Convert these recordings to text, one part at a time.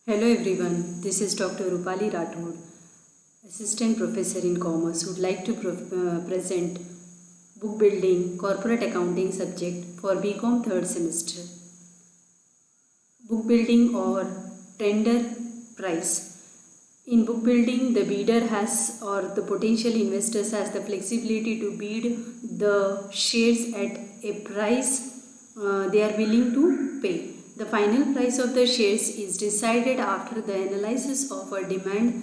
Hello everyone, this is Dr. Rupali Rathod, Assistant Professor in Commerce, who would like to present book building corporate accounting subject for BCom third semester. Book building or tender price. In book building, the bidder has or the potential investors has the flexibility to bid the shares at a price they are willing to pay. The final price of the shares is decided after the analysis of a demand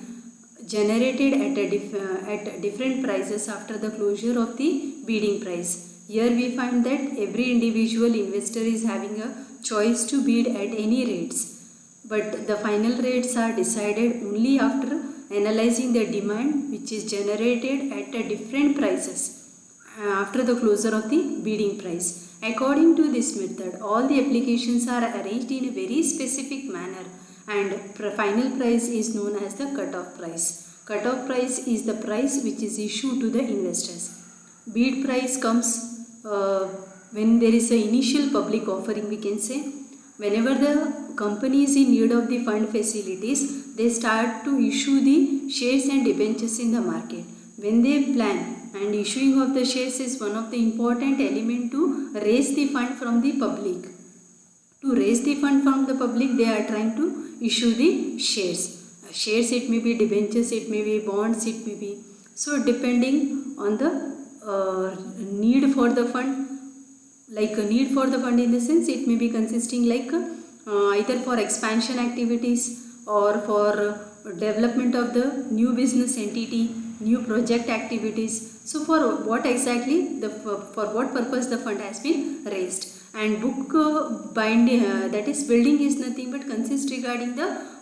generated at different prices after the closure of the bidding price. Here we find that every individual investor is having a choice to bid at any rates, but the final rates are decided only after analyzing the demand which is generated at different prices after the closure of the bidding price. According to this method, all the applications are arranged in a very specific manner and final price is known as the cutoff price. Cutoff price is the price which is issued to the investors. Bid price comes when there is an initial public offering, we can say. Whenever the company is in need of the fund facilities, they start to issue the shares and debentures in the market. When they plan, and issuing of the shares is one of the important element to raise the fund from the public. To raise the fund from the public, they are trying to issue the shares. Shares, it may be debentures, it may be bonds, it may be. So depending on the need for the fund, like a need for the fund in the sense, it may be consisting like either for expansion activities or for development of the new business entity, new project activities. So for what exactly, for what purpose the fund has been raised. And book binding, that is building, is nothing but consists regarding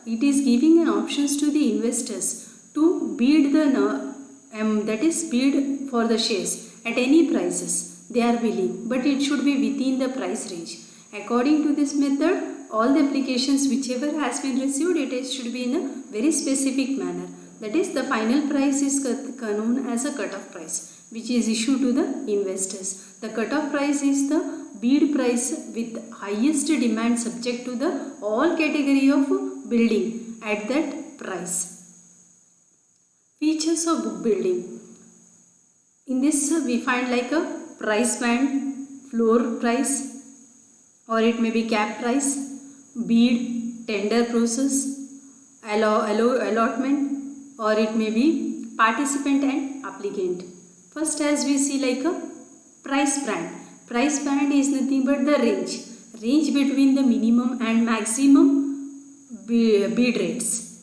it is giving an options to the investors to bid that is bid for the shares at any prices they are willing, but it should be within the price range. According to this method, all the applications whichever has been received, should be in a very specific manner. That is, the final price is known as a cutoff price, which is issued to the investors. The cutoff price is the bid price with highest demand subject to the all category of building at that price. Features of book building. In this we find like a price band, floor price, or it may be cap price, bid, tender process, allotment, or it may be participant and applicant. First, as we see like a price band. Price band is nothing but the range between the minimum and maximum bid rates.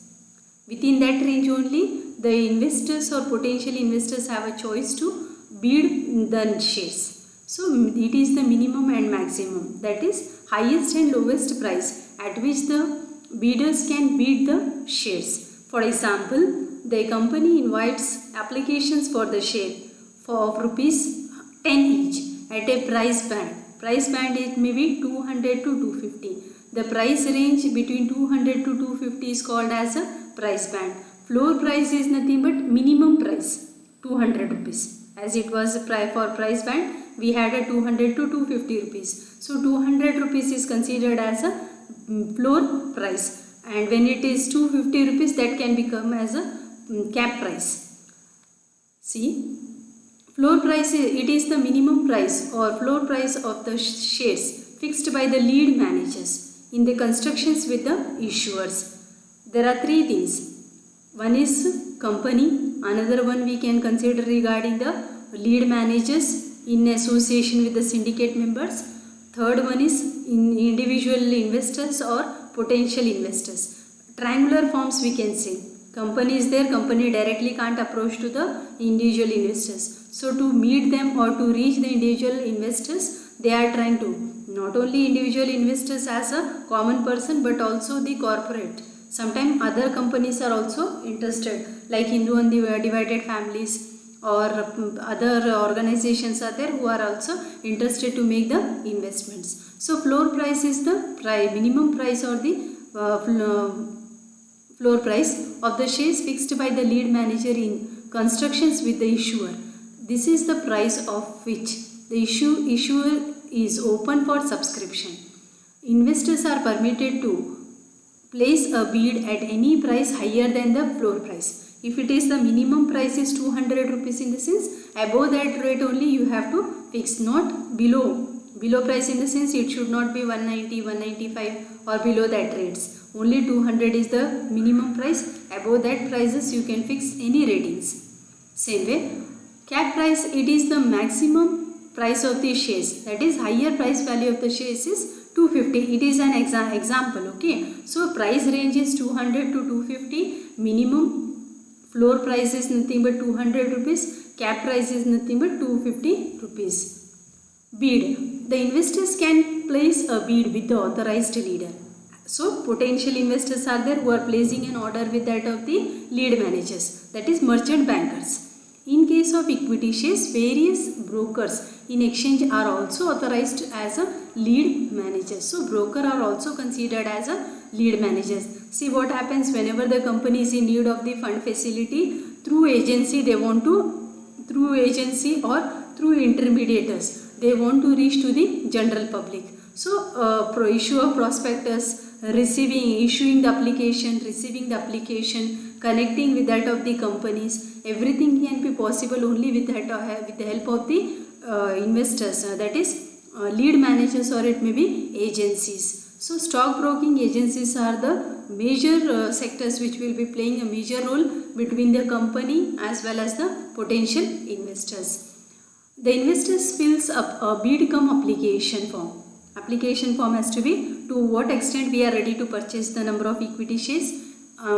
Within that range only, the investors or potential investors have a choice to bid the shares. So it is the minimum and maximum, that is highest and lowest price at which the bidders can bid the shares. For example, the company invites applications for the share of rupees 10 each at a price band. Price band, it may be 200 to 250. The price range between 200 to 250 is called as a price band. Floor price is nothing but minimum price, 200 rupees. As it was for price band, we had a 200 to 250 rupees. So 200 rupees is considered as a floor price. And when it is 250 rupees, that can become as a cap price. See, floor price, it is the minimum price or floor price of the shares fixed by the lead managers in the constructions with the issuers. There are three things. One is company, another one we can consider regarding the lead managers in association with the syndicate members. Third one is individual investors or potential investors. Triangular forms we can say. Company is there, company directly can't approach to the individual investors. So to meet them or to reach the individual investors, they are trying to not only individual investors as a common person, but also the corporate. Sometimes other companies are also interested, like Hindu and divided families or other organizations are there who are also interested to make the investments. So floor price is the minimum price or the floor price of the shares fixed by the lead manager in constructions with the issuer. This is the price of which the issuer is open for subscription. Investors are permitted to place a bid at any price higher than the floor price. If it is the minimum price is 200 rupees, in the sense above that rate only you have to fix, not below. Below price in the sense it should not be 190, 195 or below that rates. Only 200 is the minimum price. Above that prices you can fix any ratings. Same way, cap price, it is the maximum price of the shares. That is higher price value of the shares is 250. It is an example. Okay. So price range is 200 to 250. Minimum floor price is nothing but 200 rupees. Cap price is nothing but 250 rupees. Bid. The investors can place a bid with the authorized bidder. So potential investors are there who are placing an order with that of the lead managers, that is merchant bankers. In case of equity shares, various brokers in exchange are also authorized as a lead managers. So broker are also considered as a lead managers. See what happens whenever the company is in need of the fund facility, through agency they want to, through agency or through intermediators, they want to reach to the general public. So issue of prospectus, issuing the application, receiving the application, connecting with that of the companies, everything can be possible only with that with the help of the investors, that is lead managers, or it may be agencies. So stock broking agencies are the major sectors which will be playing a major role between the company as well as the potential investors. The investors fills up a bid cum application form. Application form has to be to what extent we are ready to purchase the number of equity shares,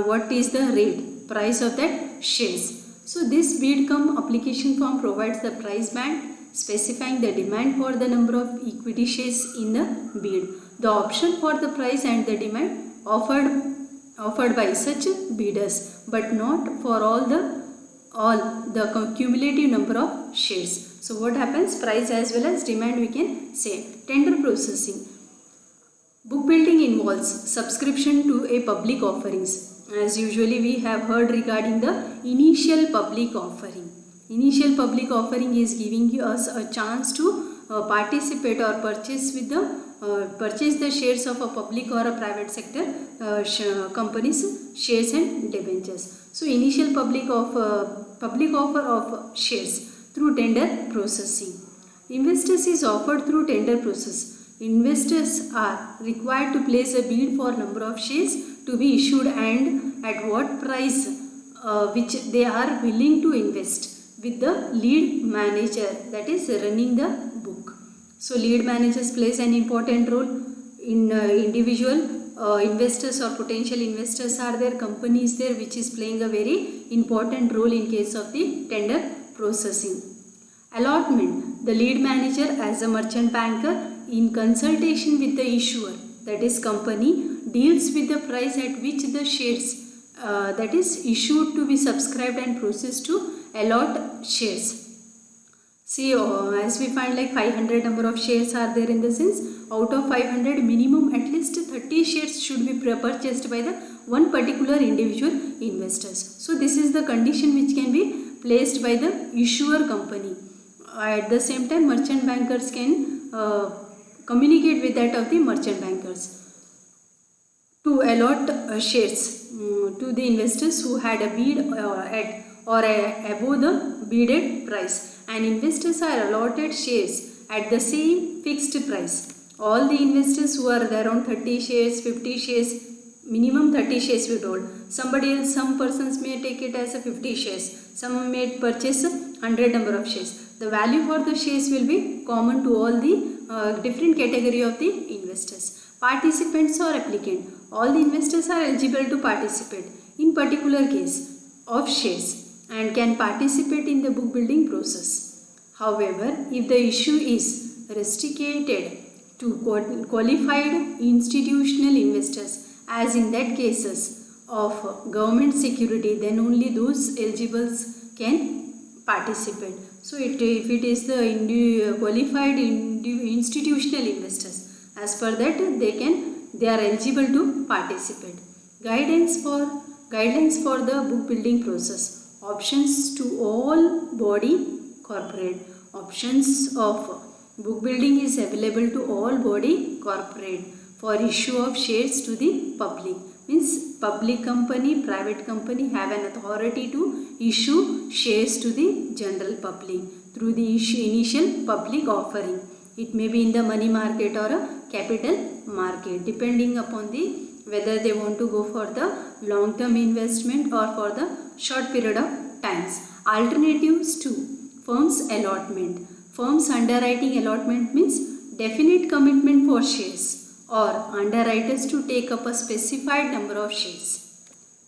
what is the rate, price of that shares. So this bid cum application form provides the price band specifying the demand for the number of equity shares in the bid, the option for the price and the demand offered by such bidders, but not for all the cumulative number of shares. So what happens? Price as well as demand we can say. Tender processing. Book building involves subscription to a public offerings. As usually we have heard regarding the initial public offering. Initial public offering is giving us a chance to participate or purchase the shares of a public or a private sector companies shares and debentures. So initial public offer of shares through tender processing. Investors is offered through tender process. Investors are required to place a bid for number of shares to be issued and at what price which they are willing to invest with the lead manager, that is running the book. So lead managers plays an important role in individual investors or potential investors are there, company is there which is playing a very important role in case of the tender processing. Allotment. The lead manager as a merchant banker in consultation with the issuer, that is company, deals with the price at which the shares that is issued to be subscribed and processed to allot shares. See, as we find like 500 number of shares are there, in the sense out of 500 minimum at least 30 shares should be purchased by the one particular individual investors. So this is the condition which can be placed by the issuer company. At the same time, merchant bankers can communicate with that of the merchant bankers to allot shares to the investors who had a bid at or above the bidded price, and investors are allotted shares at the same fixed price. All the investors who are there around 30 shares, 50 shares, minimum 30 shares we told. Somebody else, some persons may take it as a 50 shares. Some may purchase 100 number of shares. The value for the shares will be common to all the different category of the investors. Participants or applicant. All the investors are eligible to participate in particular case of shares and can participate in the book building process. However, if the issue is restricted to qualified institutional investors, as in that cases of government security, then only those eligibles can participate. So if it is the qualified institutional investors, as per that they are eligible to participate. Guidelines for the book building process. Options to all body corporate. Options of book building is available to all body corporate. for issue of shares to the public. Means public company, private company have an authority to issue shares to the general public through the initial public offering. It may be in the money market or a capital market, depending upon the whether they want to go for the long term investment or for the short period of times. Alternatives to firm's allotment. Firm's underwriting allotment means definite commitment for shares or underwriters to take up a specified number of shares.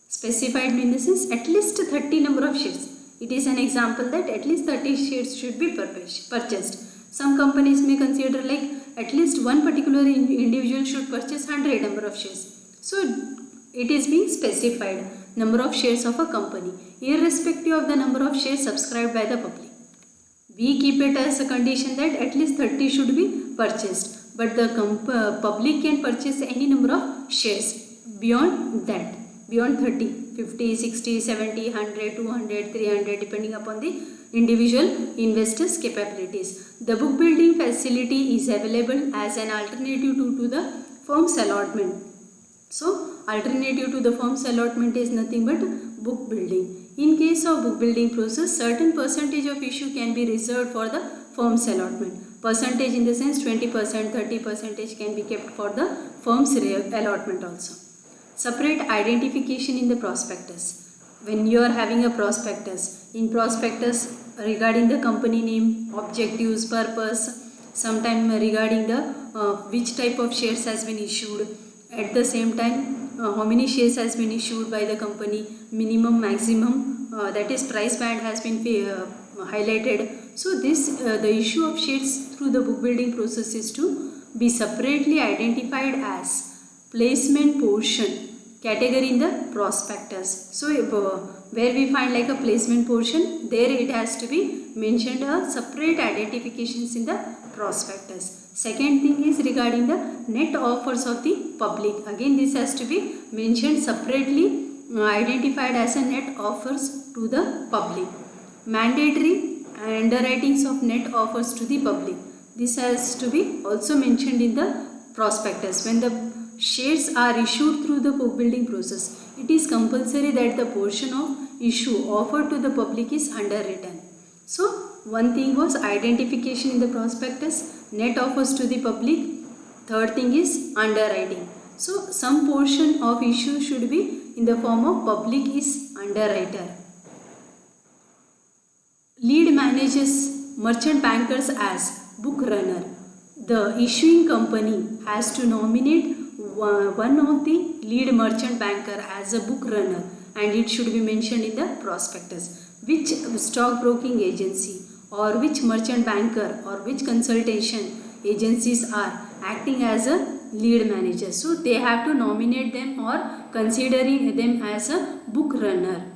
Specified means this is at least 30 number of shares. It is an example that at least 30 shares should be purchased. Some companies may consider like at least one particular individual should purchase 100 number of shares. So it is being specified number of shares of a company irrespective of the number of shares subscribed by the public. We keep it as a condition that at least 30 should be purchased, but the public can purchase any number of shares beyond that, beyond 30, 50, 60, 70, 100, 200, 300 depending upon the individual investors' capabilities. The book building facility is available as an alternative to the firm's allotment. So alternative to the firm's allotment is nothing but book building. In case of book building process, certain percentage of issue can be reserved for the firm's allotment. Percentage in the sense 20%, 30% can be kept for the firm's allotment also. Separate identification in the prospectus. When you are having a prospectus, in prospectus regarding the company name, objectives, purpose, sometime regarding the which type of shares has been issued, at the same time how many shares has been issued by the company, minimum, maximum, that is price band has been highlighted. So this the issue of shares through the book building process is to be separately identified as placement portion category in the prospectus. So where we find like a placement portion, there it has to be mentioned a separate identifications in the prospectus. Second thing is regarding the net offers of the public. Again this has to be mentioned separately, identified as a net offers to the public. Mandatory underwritings of net offers to the public. This has to be also mentioned in the prospectus. When the shares are issued through the book building process, it is compulsory that the portion of issue offered to the public is underwritten. So one thing was identification in the prospectus, net offers to the public. Third thing is underwriting. So some portion of issue should be in the form of public is underwriter. Lead manages merchant bankers as book runner. The issuing company has to nominate one of the lead merchant banker as a book runner, and it should be mentioned in the prospectus. Which stockbroking agency or which merchant banker or which consultation agencies are acting as a lead manager. So they have to nominate them or considering them as a book runner,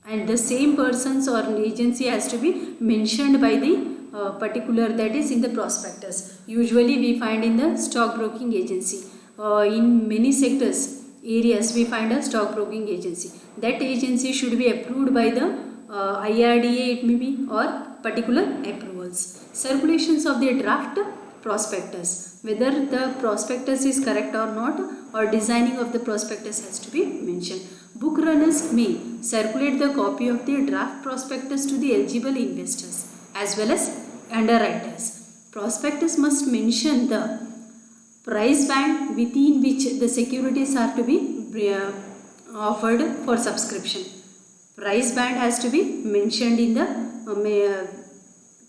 and the same persons or agency has to be mentioned by the particular, that is in the prospectus. Usually we find in the stockbroking agency. In many sectors areas we find a stockbroking agency. That agency should be approved by the IRDA, it may be, or particular approvals. Circulations of the draft prospectus, whether the prospectus is correct or not, or designing of the prospectus has to be mentioned. Book runners may circulate the copy of the draft prospectus to the eligible investors as well as underwriters. Prospectus must mention the price band within which the securities are to be offered for subscription. Price band has to be mentioned in the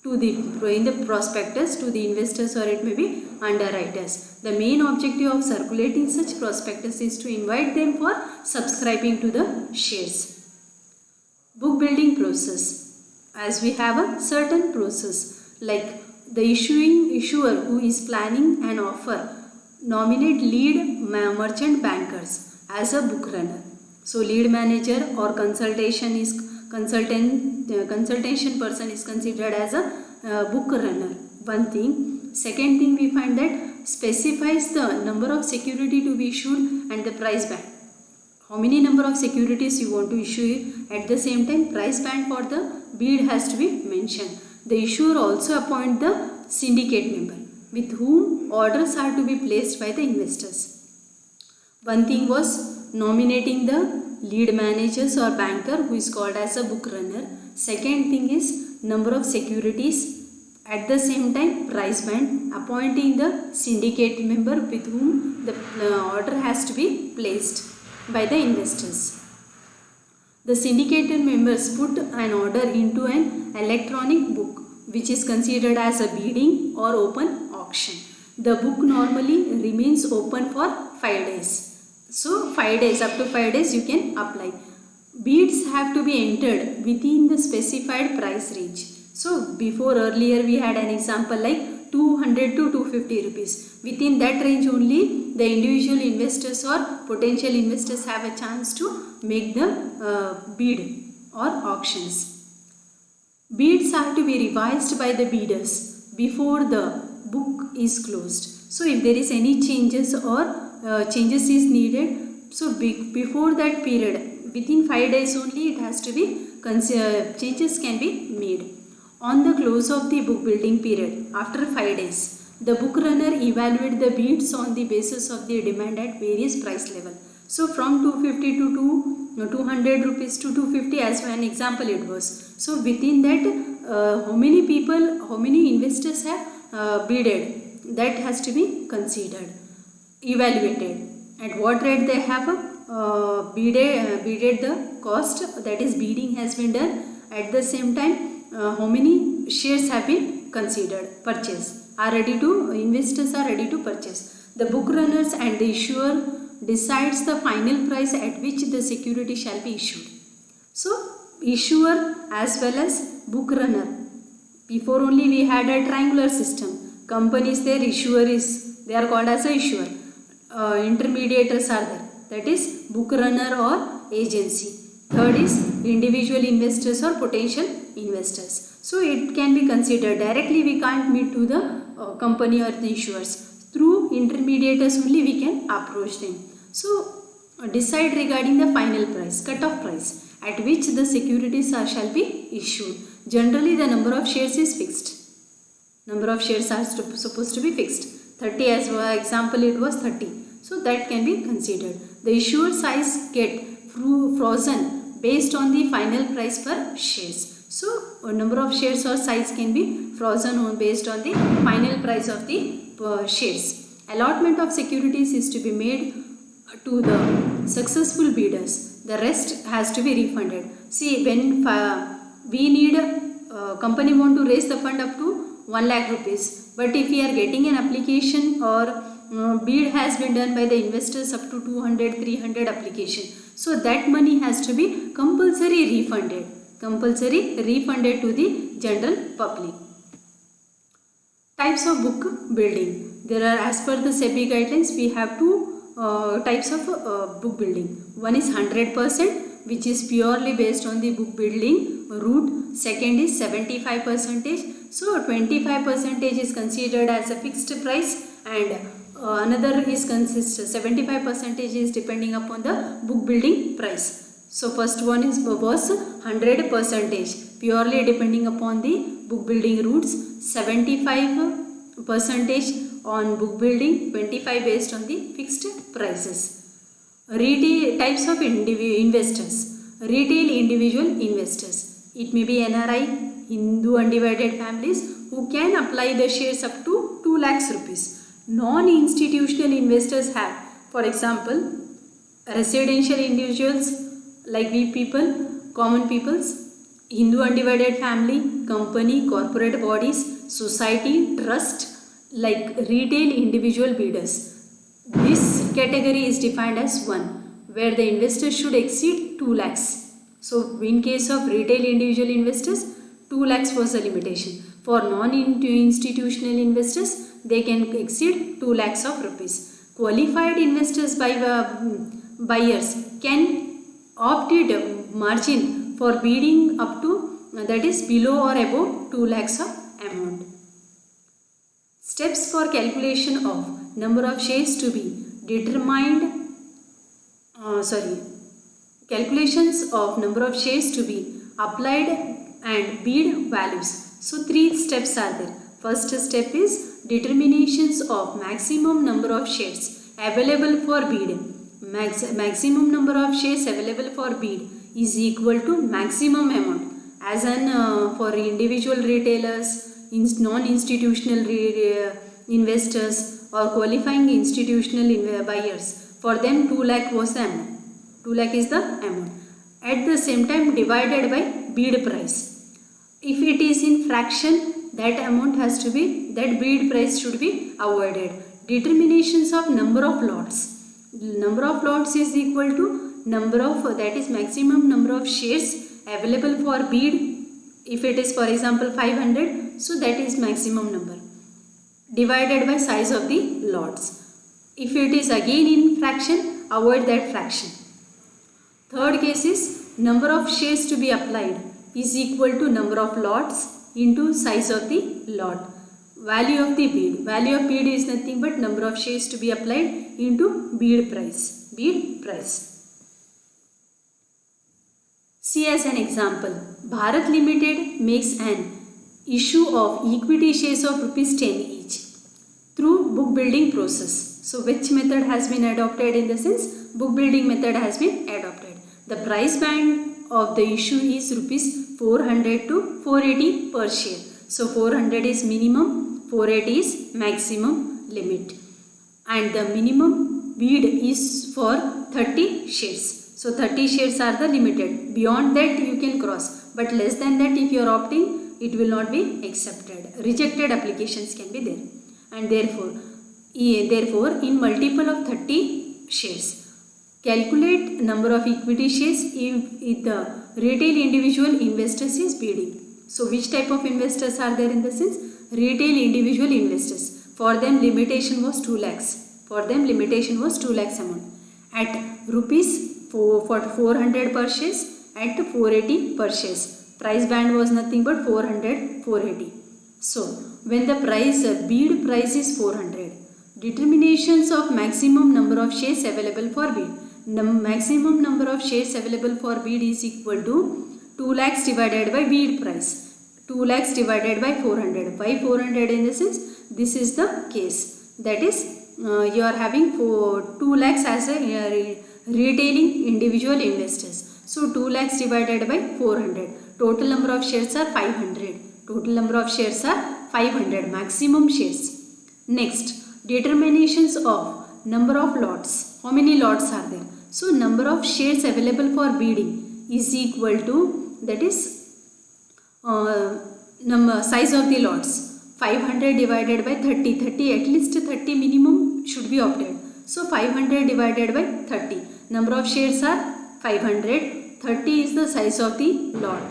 in the prospectus to the investors, or it may be underwriters. The main objective of circulating such prospectus is to invite them for subscribing to the shares. Book building process. As we have a certain process, like the issuer who is planning an offer nominate lead merchant bankers as a book runner. So lead manager or consultation person is considered as a book runner. One thing. Second thing, we find that specifies the number of security to be issued and the price band. How many number of securities you want to issue, at the same time price band for the bid has to be mentioned. The issuer also appoint the syndicate member. with whom orders are to be placed by the investors. One thing was nominating the lead managers or banker, who is called as a book runner. Second thing is number of securities. At the same time, price band, appointing the syndicate member with whom the order has to be placed by the investors. The syndicated members put an order into an electronic book, which is considered as a bidding or open auction. The book normally remains open for 5 days. So 5 days, up to 5 days you can apply. Bids have to be entered within the specified price range. So before, earlier we had an example like 200 to 250 rupees. Within that range only the individual investors or potential investors have a chance to make the bid or auctions. Bids are to be revised by the bidders before the book is closed. So if there is any changes or changes is needed, so before that period, within 5 days only it has to be changes can be made. On the close of the book building period, after 5 days, the book runner evaluates the bids on the basis of the demand at various price level. So from 250 to 200 rupees to 250 as an example it was. So within that, how many people, how many investors have bidded, that has to be considered, evaluated. At what rate they have bidded the cost, that is bidding has been done. At the same time, how many shares have been considered, purchase, investors are ready to purchase. The book runners and the issuer decides the final price at which the security shall be issued. So issuer as well as book runner. Before only we had a triangular system. Company is there, issuer is, they are called as a issuer. Intermediators are there, that is book runner or agency. Third is individual investors or potential investors. So it can be considered directly, we can't meet to the company or the issuers. Through intermediators only we can approach them. So decide regarding the final price, cut-off price at which the securities shall be issued. Generally the number of shares is fixed. Number of shares are supposed to be fixed. 30 as for example it was 30. So that can be considered. The issuer size get frozen based on the final price per shares. So a number of shares or size can be frozen based on the final price of the shares. Allotment of securities is to be made to the successful bidders. The rest has to be refunded. See, when we need company want to raise the fund up to 1 lakh rupees, but if we are getting an application or bid has been done by the investors up to 200, 300 application. So that money has to be compulsory refunded to the general public. Types of book building. There are, as per the SEBI guidelines, we have two types of book building. One is 100%, which is purely based on the book building route. Second is 75%. So 25% is considered as a fixed price, and another is 75% is depending upon the book building price. So first one was 100%, purely depending upon the book building routes. 75% on book building, 25% based on the fixed prices. Retail types of investors. Retail individual investors. It may be NRI, Hindu undivided families, who can apply the shares up to 2 lakhs rupees. Non-institutional investors have, for example, residential individuals like we people, common peoples, Hindu undivided family, company, corporate bodies, society, trust, like retail individual bidders. This category is defined as 1, where the investor should exceed 2 lakhs. So in case of retail individual investors, 2 lakhs was the limitation. For non-institutional investors, they can exceed 2 lakhs of rupees. Qualified investors by buyers can opt it margin for bidding up to, that is below or above 2 lakhs of amount. Steps for calculation of number of shares to be determined, calculations of number of shares to be applied and bid values. So 3 steps are there. First step is determinations of maximum number of shares available for bid. Maximum number of shares available for bid is equal to maximum amount. As an for individual retailers, non-institutional investors or qualifying institutional buyers, for them 2 lakh was the amount. 2 lakh is the amount. At the same time divided by bid price. If it is in fraction, that amount has to be, that bid price should be avoided. Determinations of number of lots. Number of lots is equal to number of, that is maximum number of shares available for bid. If it is for example 500, so that is maximum number divided by size of the lots. If it is again in fraction, avoid that fraction. Third case is number of shares to be applied is equal to number of lots into size of the lot. Value of the bid. Value of bid is nothing but number of shares to be applied into bid price. Bid price. See as an example, Bharat Limited makes an issue of equity shares of ₹10 each through book building process. So which method has been adopted? In the sense, book building method has been adopted. The price band of the issue is ₹400 to 480 per share. So 400 is minimum, 480 is maximum limit, and the minimum bid is for 30 shares. So 30 shares are the limited. Beyond that you can cross, but less than that if you are opting, it will not be accepted. Rejected applications can be there, and therefore in multiple of 30 shares, calculate number of equity shares if the retail individual investors is bidding. So which type of investors are there? In the sense, retail individual investors. For them limitation was 2 lakhs. For them limitation was 2 lakhs amount. At rupees 400 per shares, at 480 per shares. Price band was nothing but 400, 480. So when the bid price is 400, determinations of maximum number of shares available for bid. Maximum number of shares available for bid is equal to 2 lakhs divided by bid price. 2 lakhs divided by 400. Why 400? In the sense, this is the case. That is, you are having 2 lakhs as a retailing individual investors. So 2 lakhs divided by 400. Total number of shares are 500. Total number of shares are 500. Maximum shares. Next, determinations of number of lots. How many lots are there? So number of shares available for bidding is equal to, that is size of the lots. 500 divided by 30. 30, at least 30 minimum should be opted. So 500 divided by 30. Number of shares are 500. 30 is the size of the lot.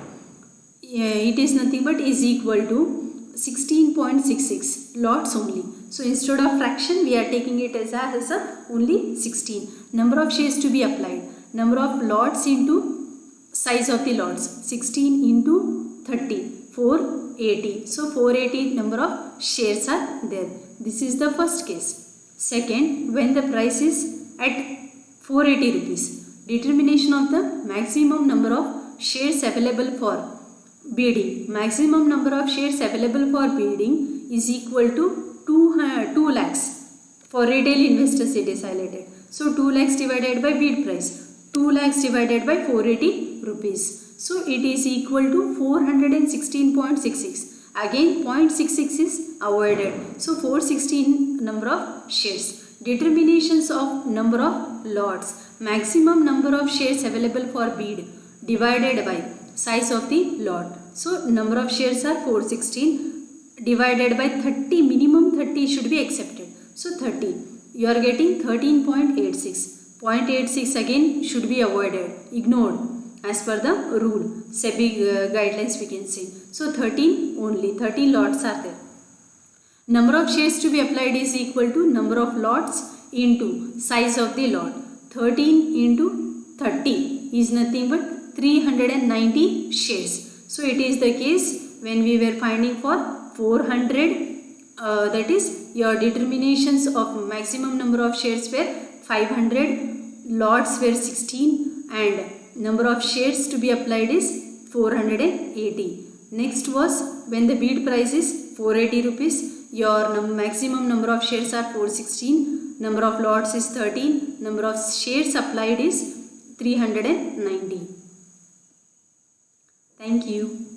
It is nothing but is equal to 16.66 lots only. So instead of fraction, we are taking it as a only 16. Number of shares to be applied. Number of lots into size of the lots. 16 into 30. 480. So 480 number of shares are there. This is the first case. Second, when the price is at 480 rupees. Determination of the maximum number of shares available for bidding. Maximum number of shares available for bidding is equal to 2 lakhs. For retail investors it is highlighted. So 2 lakhs divided by bid price. 2 lakhs divided by 480 rupees. So it is equal to 416.66. Again 0.66 is avoided. So 416 number of shares. Determinations of number of lots. Maximum number of shares available for bid divided by size of the lot. So number of shares are 416 divided by 30. Minimum 30 should be accepted. So 30. You are getting 13.86. 0.86 again should be avoided, ignored as per the rule. SEBI guidelines we can say. So 13 only. 13 lots are there. Number of shares to be applied is equal to number of lots into size of the lot. 13 into 30 is nothing but 390 shares. So it is the case when we were finding for 400, that is your determinations of maximum number of shares were 500, lots were 16, and number of shares to be applied is 480. Next was when the bid price is 480 rupees, your maximum number of shares are 416, number of lots is 13, number of shares applied is 390. Thank you.